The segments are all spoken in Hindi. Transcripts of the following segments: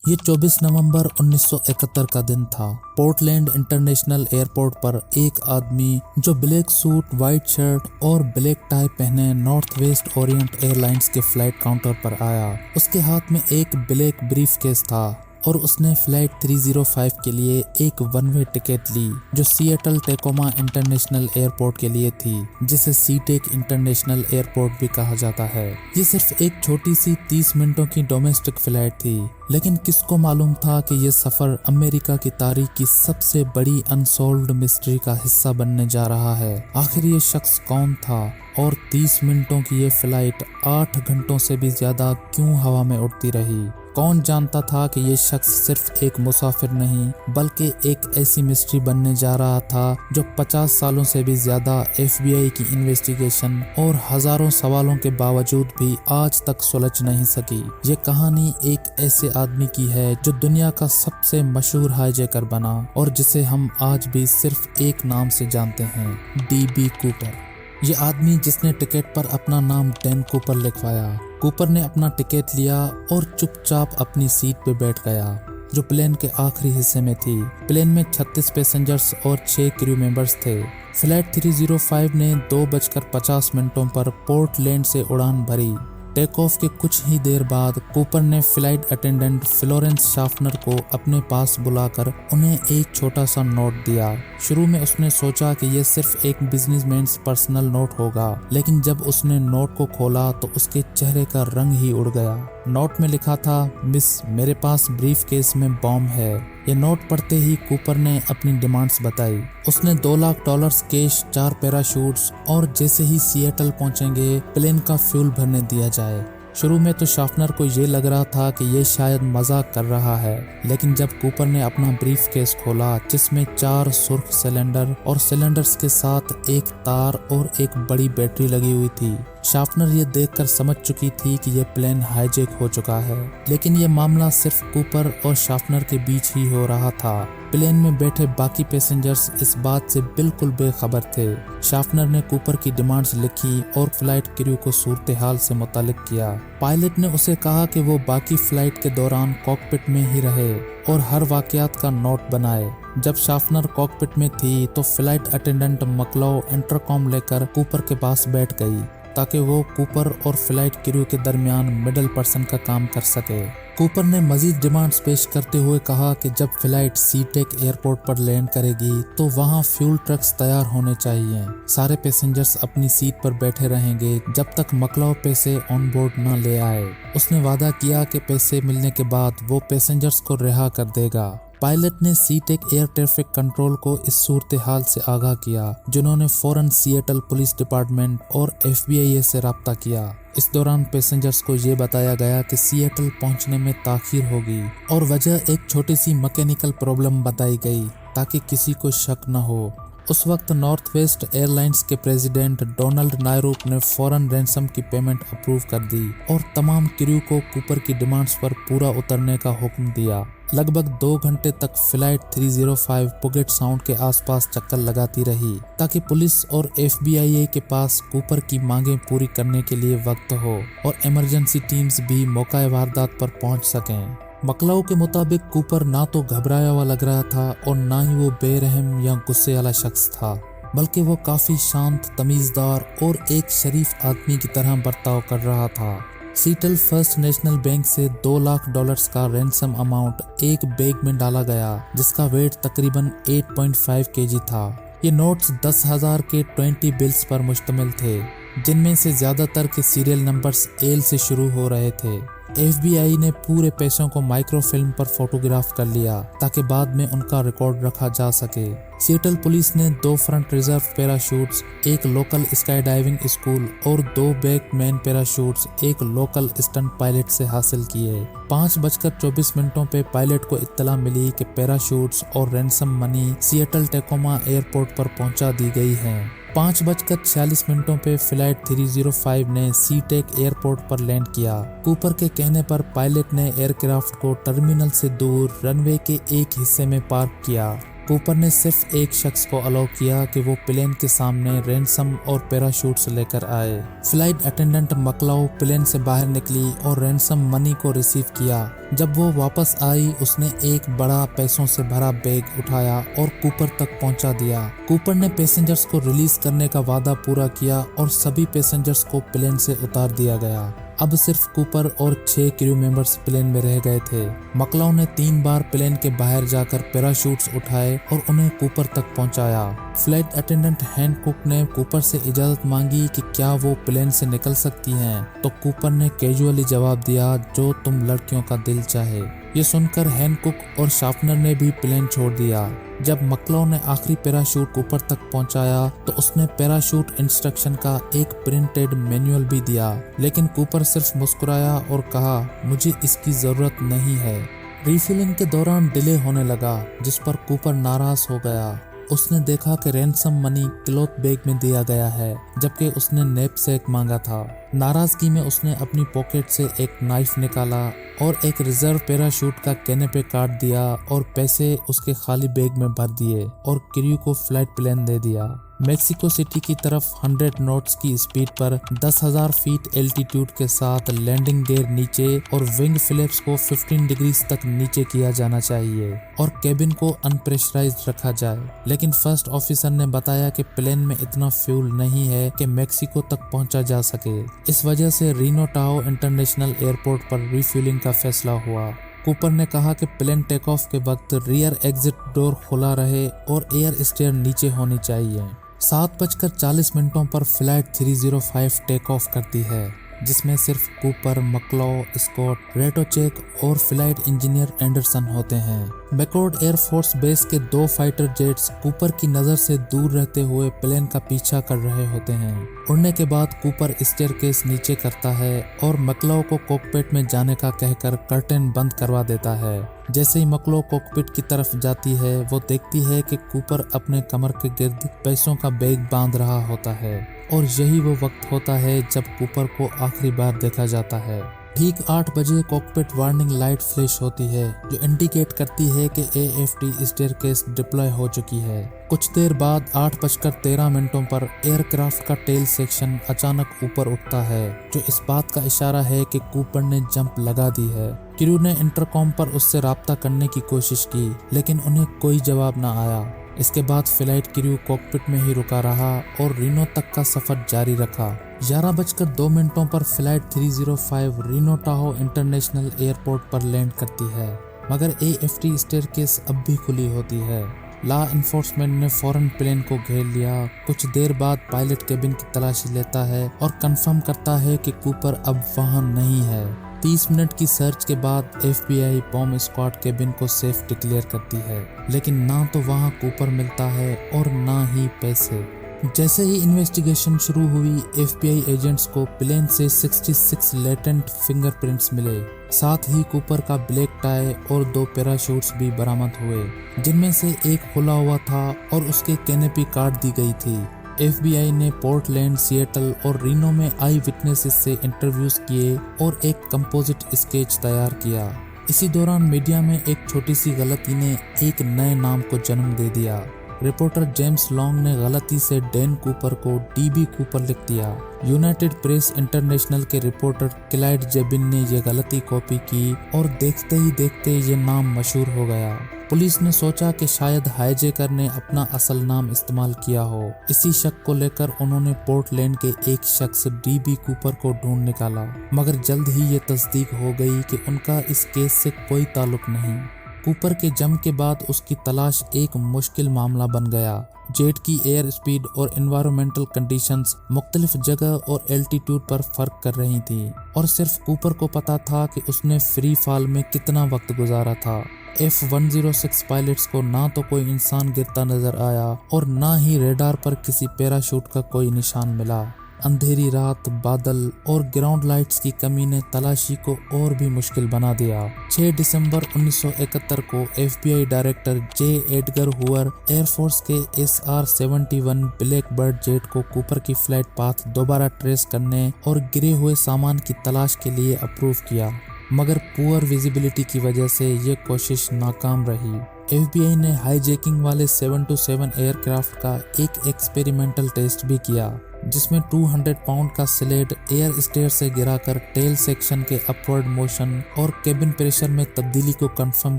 ये 24 नवंबर 1971 का दिन था। पोर्टलैंड इंटरनेशनल एयरपोर्ट पर एक आदमी जो ब्लैक सूट, व्हाइट शर्ट और ब्लैक टाई पहने नॉर्थ वेस्ट ओरिएंट एयरलाइंस के फ्लाइट काउंटर पर आया। उसके हाथ में एक ब्लैक ब्रीफकेस था और उसने फ्लाइट 305 के लिए एक वन वे टिकट ली जो सिएटल टेकोमा इंटरनेशनल एयरपोर्ट के लिए थी, जिसे सीटेक इंटरनेशनल एयरपोर्ट भी कहा जाता है। ये सिर्फ एक छोटी सी 30 मिनटों की डोमेस्टिक फ्लाइट थी, लेकिन किसको मालूम था कि यह सफर अमेरिका की तारीख की सबसे बड़ी अनसॉल्व्ड मिस्ट्री का हिस्सा बनने जा रहा है। आखिर ये शख्स कौन था और 30 मिनटों की ये फ्लाइट 8 घंटों से भी ज्यादा क्यों हवा में उड़ती रही? कौन जानता था कि ये शख्स सिर्फ एक मुसाफिर नहीं बल्कि एक ऐसी मिस्ट्री बनने जा रहा था जो 50 सालों से भी ज्यादा FBI की इन्वेस्टिगेशन और हजारों सवालों के बावजूद भी आज तक सुलझ नहीं सकी। ये कहानी एक ऐसे आदमी की है जो दुनिया का सबसे मशहूर हाईजैकर बना और जिसे हम आज भी सिर्फ एक नाम से जानते हैं, DB कूपर। ये आदमी जिसने टिकट पर अपना नाम डैन कूपर लिखवाया। कूपर ने अपना टिकट लिया और चुपचाप अपनी सीट पे बैठ गया, जो प्लेन के आखिरी हिस्से में थी। प्लेन में 36 पैसेंजर्स और 6 क्रू मेंबर्स थे। फ्लाइट 305 ने 2:50 पर पोर्टलैंड से उड़ान भरी। टेक ऑफ के कुछ ही देर बाद कूपर ने फ्लाइट अटेंडेंट फ्लोरेंस शाफनर को अपने पास बुलाकर उन्हें एक छोटा सा नोट दिया। शुरू में उसने सोचा कि यह सिर्फ एक बिजनेसमैन पर्सनल नोट होगा, लेकिन जब उसने नोट को खोला तो उसके चेहरे का रंग ही उड़ गया। नोट में लिखा था, मिस, मेरे पास ब्रीफ केस में बॉम्ब है। ये नोट पढ़ते ही कूपर ने अपनी डिमांड्स बताई। उसने $2 लाख कैश, 4 पैराशूट्स और जैसे ही सिएटल पहुंचेंगे प्लेन का फ्यूल भरने दिया जाए। शुरू में तो शाफनर को ये लग रहा था कि ये शायद मजाक कर रहा है, लेकिन जब कूपर ने अपना ब्रीफ केस खोला जिसमें 4 सुर्ख सिलेंडर और सिलेंडर्स के साथ एक तार और एक बड़ी बैटरी लगी हुई थी, शाफनर ये देखकर समझ चुकी थी कि यह प्लेन हाईजैक हो चुका है। लेकिन यह मामला सिर्फ कूपर और शाफनर के बीच ही हो रहा था। प्लेन में बैठे बाकी पैसेंजर्स इस बात से बिल्कुल बेखबर थे। शाफनर ने कूपर की डिमांड्स लिखी और फ्लाइट क्रू को सूरत हाल से मुतालिक किया। पायलट ने उसे कहा कि वो बाकी फ्लाइट के दौरान कॉकपिट में ही रहे और हर वाकयात का नोट बनाए। जब शाफनर कॉकपिट में थी तो फ्लाइट अटेंडेंट मकलाउ इंटरकॉम लेकर कूपर के पास बैठ गई ताकि वो कूपर और फ्लाइट क्रू के दरमियान मिडल पर्सन का काम कर सके। कूपर ने मजीद डिमांड्स पेश करते हुए कहा कि जब फ्लाइट सीटेक एयरपोर्ट पर लैंड करेगी तो वहां फ्यूल ट्रक्स तैयार होने चाहिए। सारे पैसेंजर्स अपनी सीट पर बैठे रहेंगे जब तक मकलाउ पैसे ऑन बोर्ड न ले आए। उसने वादा किया कि पैसे मिलने के बाद वो पैसेंजर्स को रिहा कर देगा। पायलट ने सीटेक एयर ट्रैफिक कंट्रोल को इस सूरत हाल से आगाह किया, जिन्होंने फौरन सिएटल पुलिस डिपार्टमेंट और FBI से राब्ता किया। इस दौरान पैसेंजर्स को ये बताया गया कि सिएटल पहुंचने में ताखीर होगी और वजह एक छोटी सी मैकेनिकल प्रॉब्लम बताई गई ताकि किसी को शक न हो। उस वक्त नॉर्थ वेस्ट एयरलाइंस के प्रेसिडेंट डोनाल्ड नायरूप ने फौरन रैंसम की पेमेंट अप्रूव कर दी और तमाम क्रू को कूपर की डिमांड्स पर पूरा उतरने का हुक्म दिया। लगभग 2 घंटे तक फ्लाइट 305 पुगेट साउंड के आसपास चक्कर लगाती रही ताकि पुलिस और FBI के पास कूपर की मांगें पूरी करने के लिए वक्त हो और इमरजेंसी टीम्स भी मौका वारदात पर पहुंच सकें। मकलाउ के मुताबिक कूपर ना तो घबराया हुआ लग रहा था और ना ही वो बेरहम या गुस्से वाला शख्स था, बल्कि वो काफी शांत, तमीजदार और एक शरीफ आदमी की तरह बर्ताव कर रहा था। सीटल फर्स्ट नेशनल बैंक से $2 लाख का रैंसम अमाउंट एक बैग में डाला गया जिसका वेट तकरीबन 8.5 kg था। ये नोट्स 10,000 के 20 बिल्स पर मुश्तमिल थे, जिनमें से ज्यादातर के सीरियल नंबर्स L से शुरू हो रहे थे। FBI ने पूरे पैसों को माइक्रोफिल्म पर फोटोग्राफ कर लिया ताकि बाद में उनका रिकॉर्ड रखा जा सके। सिएटल पुलिस ने 2 फ्रंट रिजर्व पैराशूट्स, एक लोकल स्काई डाइविंग स्कूल और 2 बैक मैन पैराशूट्स एक लोकल स्टंट पायलट से हासिल किए। 5:24 पे पायलट को इत्तला मिली कि पैराशूट्स और ransom money Seattle Tacoma airport पर पहुंचा दी गई है। 5:46 पे फ्लाइट 305 ने सीटेक एयरपोर्ट पर लैंड किया। कूपर के कहने पर पायलट ने एयरक्राफ्ट को टर्मिनल से दूर रनवे के एक हिस्से में पार्क किया। कूपर ने सिर्फ एक शख्स को अलाउ किया कि वो प्लेन के सामने रैंसम और पैराशूट्स लेकर आए। फ्लाइट अटेंडेंट मकलाउ प्लेन से बाहर निकली और रैंसम मनी को रिसीव किया। जब वो वापस आई उसने एक बड़ा पैसों से भरा बैग उठाया और कूपर तक पहुंचा दिया। कूपर ने पैसेंजर्स को रिलीज करने का वादा पूरा किया और सभी पैसेंजर्स को प्लेन से उतार दिया गया। अब सिर्फ कूपर और 6 क्रू मेंबर्स प्लेन में रह गए थे। मकलाउ ने 3 बार प्लेन के बाहर जाकर पैराशूट्स उठाए और उन्हें कूपर तक पहुंचाया। फ्लाइट अटेंडेंट हैनकुक ने कूपर से इजाजत मांगी कि क्या वो प्लेन से निकल सकती हैं, तो कूपर ने कैजुअली जवाब दिया, जो तुम लड़कियों का दिल चाहे। ये सुनकर हैनकुक और शार्पनर ने भी प्लेन छोड़ दिया। जब मकलाउ ने आखिरी पैराशूट कूपर तक पहुंचाया तो उसने पैराशूट इंस्ट्रक्शन का एक प्रिंटेड मैनुअल भी दिया, लेकिन कूपर सिर्फ मुस्कुराया और कहा, मुझे इसकी जरूरत नहीं है। रिफिलिंग के दौरान डिले होने लगा, जिस पर कूपर नाराज हो गया। उसने देखा कि रैंसम मनी क्लॉथ बैग में दिया गया है, जबकि उसने नैपसैक मांगा था। नाराजगी में उसने अपनी पॉकेट से एक नाइफ निकाला और एक रिजर्व पैराशूट का कैनपे काट दिया और पैसे उसके खाली बैग में भर दिए और क्रू को फ्लाइट प्लान दे दिया। मेक्सिको सिटी की तरफ 100 नॉट्स की स्पीड पर 10,000 फीट एल्टीट्यूड के साथ लैंडिंग गियर नीचे और विंग फ्लैप्स को 15 डिग्रीज तक नीचे किया जाना चाहिए और केबिन को अनप्रेशराइज्ड रखा जाए। लेकिन फर्स्ट ऑफिसर ने बताया कि प्लेन में इतना फ्यूल नहीं है कि मेक्सिको तक पहुंचा जा सके। इस वजह से रीनो टाओ इंटरनेशनल एयरपोर्ट पर रिफ्यूलिंग का फैसला हुआ। कूपर ने कहा कि प्लेन टेक ऑफ के वक्त रियर एग्जिट डोर खुला रहे और एयर स्टेयर नीचे होनी चाहिए। 7:40 पर फ्लाइट 305 टेक ऑफ करती है, जिसमें सिर्फ कूपर, मकलाउ, स्कॉट, रेटोचेक और फ्लाइट इंजीनियर एंडरसन होते हैं। मैकॉर्ड एयरफोर्स बेस के 2 फाइटर जेट्स कूपर की नज़र से दूर रहते हुए प्लेन का पीछा कर रहे होते हैं। उड़ने के बाद कूपर स्टेयरकेस नीचे करता है और मकलाउ को कॉकपिट में जाने का कहकर कर्टेन बंद करवा देता है। जैसे ही मकलाउ कॉकपिट की तरफ जाती है, वो देखती है कि कूपर अपने कमर के गिर्द पैसों का बैग बांध रहा होता है और यही वो वक्त होता है जब कूपर को आखिरी बार देखा जाता है। ठीक 8 बजे कॉकपिट वार्निंग लाइट फ्लैश होती है, जो इंडिकेट करती है कि AFT स्टेयरकेस डिप्लॉय हो चुकी है। कुछ देर बाद 8:13 पर एयरक्राफ्ट का टेल सेक्शन अचानक ऊपर उठता है, जो इस बात का इशारा है कि कूपर ने जंप लगा दी है। क्रू ने इंटरकॉम पर उससे राब्ता करने की कोशिश की, लेकिन उन्हें कोई जवाब न आया। इसके बाद फ्लाइट क्रू कॉकपिट में ही रुका रहा और रीनो तक का सफर जारी रखा। 11:02 पर flight 305 Reno Tahoe international airport पर लैंड करती है, मगर AFT स्टेयरकेस अब भी खुली होती है। लॉ इन्फोर्समेंट ने फौरन प्लेन को घेर लिया। कुछ देर बाद पायलट केबिन की तलाशी लेता है और कंफर्म करता है कि कूपर अब वहां नहीं है। 30 मिनट की सर्च के बाद FBI बॉम्ब स्क्वाड केबिन को सेफ डिक्लेयर करती है, लेकिन ना तो वहां कूपर मिलता है और ना ही पैसे। जैसे ही इन्वेस्टिगेशन शुरू हुई, FBI एजेंट्स को प्लेन से 66 लेटेंट फिंगरप्रिंट्स मिले। साथ ही कूपर का ब्लैक टाई और 2 पैराशूट्स भी बरामद हुए, जिनमें से एक खुला हुआ था और उसके कैनपी काट दी गई थी। FBI ने पोर्टलैंड, सिएटल और रीनो में आई विटनेसेस से इंटरव्यूज किए और एक कंपोजिट स्केच तैयार किया। इसी दौरान मीडिया में एक छोटी सी गलती ने एक नए नाम को जन्म दे दिया। रिपोर्टर जेम्स लॉन्ग ने गलती से डैन कूपर को DB कूपर लिख दिया। यूनाइटेड प्रेस इंटरनेशनल के रिपोर्टर क्लाइड जेबिन ने यह गलती कॉपी की और देखते ही देखते ये नाम मशहूर हो गया। पुलिस ने सोचा कि शायद हाईजैकर ने अपना असल नाम इस्तेमाल किया हो। इसी शक को लेकर उन्होंने पोर्टलैंड के एक शख्स DB कूपर को ढूंढ निकाला, मगर जल्द ही ये तस्दीक हो गई कि उनका इस केस से कोई ताल्लुक नहीं। कूपर के जम के बाद उसकी तलाश एक मुश्किल मामला बन गया। जेट की एयर स्पीड और एनवायरमेंटल कंडीशंस मुख्तलिफ जगह और एल्टीट्यूड पर फर्क कर रही थी और सिर्फ कूपर को पता था कि उसने फ्री फॉल में कितना वक्त गुजारा था। F-106 पायलट्स को ना तो कोई इंसान गिरता नजर आया और ना ही रेडार पर किसी पैराशूट का कोई निशान मिला। अंधेरी रात, बादल और ग्राउंड लाइट्स की कमी ने तलाशी को और भी मुश्किल बना दिया। 6 दिसंबर 1971 को FBI director J. Edgar Hoover air force के SR-71 ब्लैक बर्ड जेट को कूपर की फ्लाइट पाथ दोबारा ट्रेस करने और गिरे हुए सामान की तलाश के लिए अप्रूव किया, मगर पुअर विजिबिलिटी की वजह से ये कोशिश नाकाम रही। FBI ने हाईजैकिंग वाले 727 एयरक्राफ्ट का एक एक्सपेरिमेंटल टेस्ट भी किया, जिसमें 200 पाउंड का स्लेड एयर स्टेयर से गिराकर टेल सेक्शन के अपवर्ड मोशन और केबिन प्रेशर में तब्दीली को कंफर्म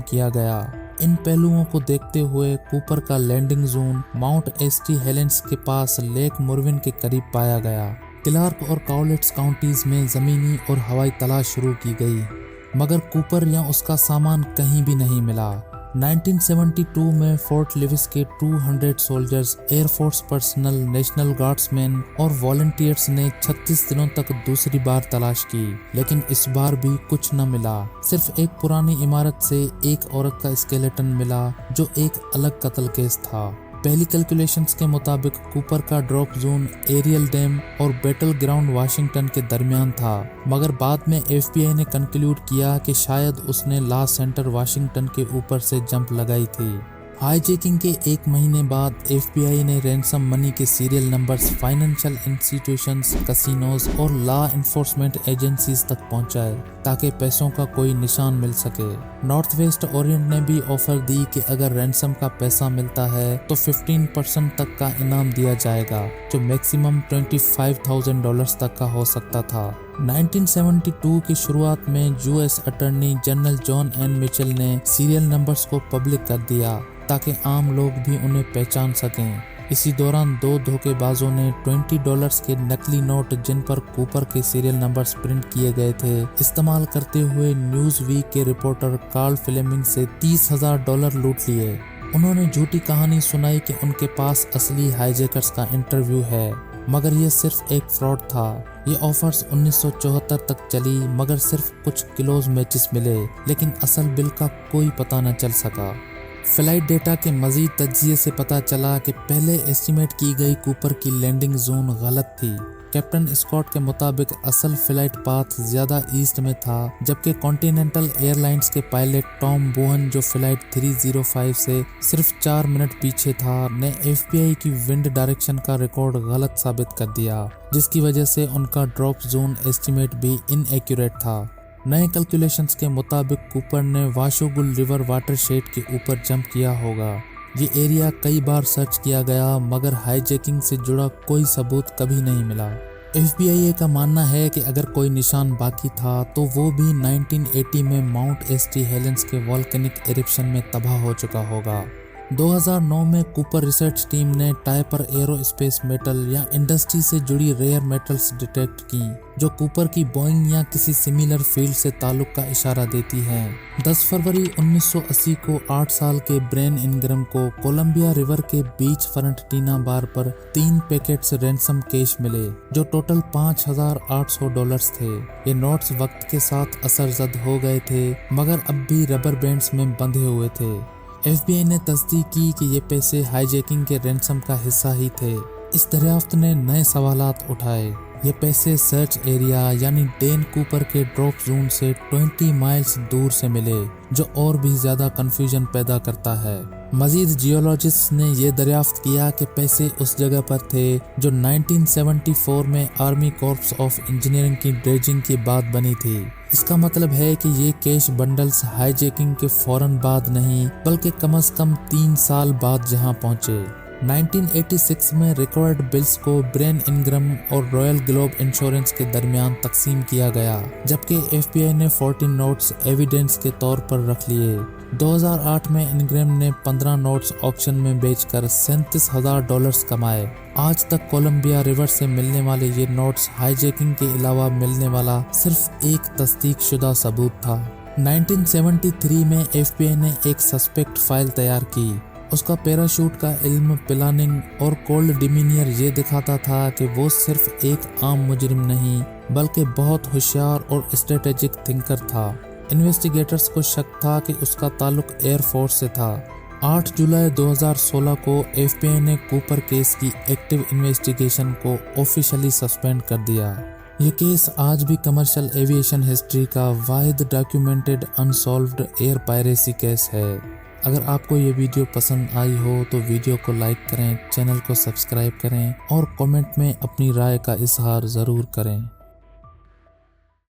किया गया। इन पहलुओं को देखते हुए कूपर का landing zone mount St Helens के पास लेक मुरविन के करीब पाया गया। क्लार्क और काउलेट्स काउंटीज में जमीनी और हवाई तलाश शुरू की गई, मगर कूपर या उसका सामान कहीं भी नहीं मिला। 1972 में फोर्ट लिविस के 200 सोल्जर्स, एयरफोर्स पर्सनल, नेशनल गार्ड्समैन और वॉलंटियर्स ने 36 दिनों तक दूसरी बार तलाश की, लेकिन इस बार भी कुछ न मिला। सिर्फ एक पुरानी इमारत से एक औरत का स्केलेटन मिला, जो एक अलग कत्ल केस था। पहली कैलकुलेशंस के मुताबिक कूपर का ड्रॉप जोन एरियल डैम और बैटल ग्राउंड वाशिंगटन के दरमियान था, मगर बाद में FBI ने कंक्लूड किया कि शायद उसने ला सेंटर वाशिंगटन के ऊपर से जंप लगाई थी। हाईजैकिंग के एक महीने बाद FBI ने रैंसम मनी के serial numbers financial institutions, casinos और लॉ एनफोर्समेंट एजेंसीज तक पहुंचाए, ताकि पैसों का कोई निशान मिल सके। नॉर्थ वेस्ट ओरिएंट ने भी ऑफर दी कि अगर रैंसम का पैसा मिलता है तो 15% तक का इनाम दिया जाएगा, जो मैक्सिमम $25,000 तक का हो सकता था। 1972 की शुरुआत में US attorney general John N Mitchell ने सीरियल नंबर्स को पब्लिक कर दिया, ताकि आम लोग भी उन्हें पहचान सकें। इसी दौरान दो धोखेबाजों ने $20 के नकली नोट, जिन पर कूपर के सीरियल नंबर्स प्रिंट किए गए थे, इस्तेमाल करते हुए न्यूज वीक के रिपोर्टर कार्ल फ्लेमिंग से $30,000 लूट लिए। उन्होंने झूठी कहानी सुनाई कि उनके पास असली हाईजैकर्स का इंटरव्यू है, मगर यह सिर्फ एक फ्रॉड था। ये ऑफर्स 1974 तक चली, मगर सिर्फ कुछ क्लोज मैचेस मिले, लेकिन असल बिल का कोई पता न चल सका। फ्लाइट डेटा के मजीद तज्जिये से पता चला कि पहले एस्टिमेट की गई कूपर की लैंडिंग जोन गलत थी। कैप्टन स्कॉट के मुताबिक असल फ्लाइट पाथ ज्यादा ईस्ट में था, जबकि कॉन्टिनेंटल एयरलाइंस के पायलट टॉम बोहन, जो फ्लाइट 305 से सिर्फ 4 मिनट पीछे था, ने FBI की विंड डायरेक्शन का रिकॉर्ड गलत साबित कर दिया, जिसकी वजह से उनका ड्रॉप जोन एस्टिमेट भी इनएक्यूरेट था। नए कैलकुलेशंस के मुताबिक कूपर ने वाशोगुल रिवर वाटरशेड के ऊपर जंप किया होगा। ये एरिया कई बार सर्च किया गया, मगर हाईजैकिंग से जुड़ा कोई सबूत कभी नहीं मिला। FBI का मानना है कि अगर कोई निशान बाकी था तो वो भी 1980 में माउंट एस्टी हेलेंस के वॉल्केनिक इरिप्शन में तबाह हो चुका होगा। 2009 में कूपर रिसर्च टीम ने टाइपर एरोस्पेस मेटल या इंडस्ट्री से जुड़ी रेयर मेटल्स डिटेक्ट की, जो कूपर की बोइंग या किसी सिमिलर फील्ड से ताल्लुक का इशारा देती हैं। 10 फरवरी 1980 को 8 साल के ब्रेन इनग्रम को कोलंबिया रिवर के बीच फ्रंट टीना बार पर 3 पैकेट्स रैंसम कैश मिले, जो टोटल $5,800 थे। ये नोट्स वक्त के साथ असरजद हो गए थे, मगर अब भी रबर बैंड्स में बंधे हुए थे। FBI ने तस्दीक की कि ये पैसे हाईजैकिंग के रैंसम का हिस्सा ही थे। इस दरियाफ्त ने नए सवालात उठाए। ये पैसे सर्च एरिया यानी डेन कूपर के ड्रॉप जोन से 20 माइल्स दूर से मिले, जो और भी ज्यादा कंफ्यूजन पैदा करता है। मजीद जियोलॉजिस्ट ने यह दरियाफ्त किया कि पैसे उस जगह पर थे जो 1974 में आर्मी कॉर्प्स ऑफ इंजीनियरिंग की ड्रेजिंग के बाद बनी थी। इसका मतलब है कि ये कैश बंडल्स हाईजैकिंग के फौरन बाद नहीं, बल्कि कम से कम 3 साल बाद जहां पहुंचे। 1986 में रिकॉर्ड बिल्स को ब्रेन इनग्रम और रॉयल ग्लोब इंश्योरेंस के दरमियान तकसीम किया गया, जबकि FBI ने 14 नोट्स एविडेंस के तौर पर रख लिए। 2008 में इनग्रम ने 15 नोट्स ऑक्शन में बेचकर $37,000 कमाए। आज तक कोलंबिया रिवर से मिलने वाले ये नोट्स हाईजैकिंग के अलावा मिलने वाला सिर्फ एक तस्दीक शुदा सबूत था। 1973 में FBI ने एक सस्पेक्ट फाइल तैयार की। उसका पैराशूट का इल्म, प्लानिंग और कोल्ड डिमीनियर ये दिखाता था कि वो सिर्फ एक आम मुजरिम नहीं, बल्कि बहुत होशियार और स्ट्रेटेजिक थिंकर था। इन्वेस्टिगेटर्स को शक था कि उसका ताल्लुक एयरफोर्स से था। 8 जुलाई 2016 को FBI ने कूपर केस की एक्टिव इन्वेस्टिगेशन को ऑफिशियली सस्पेंड कर दिया। ये केस आज भी कमर्शियल एविएशन हिस्ट्री का वाहिद documented unsolved air piracy case है। अगर आपको ये वीडियो पसंद आई हो तो वीडियो को लाइक करें, चैनल को सब्सक्राइब करें और कमेंट में अपनी राय का इजहार ज़रूर करें।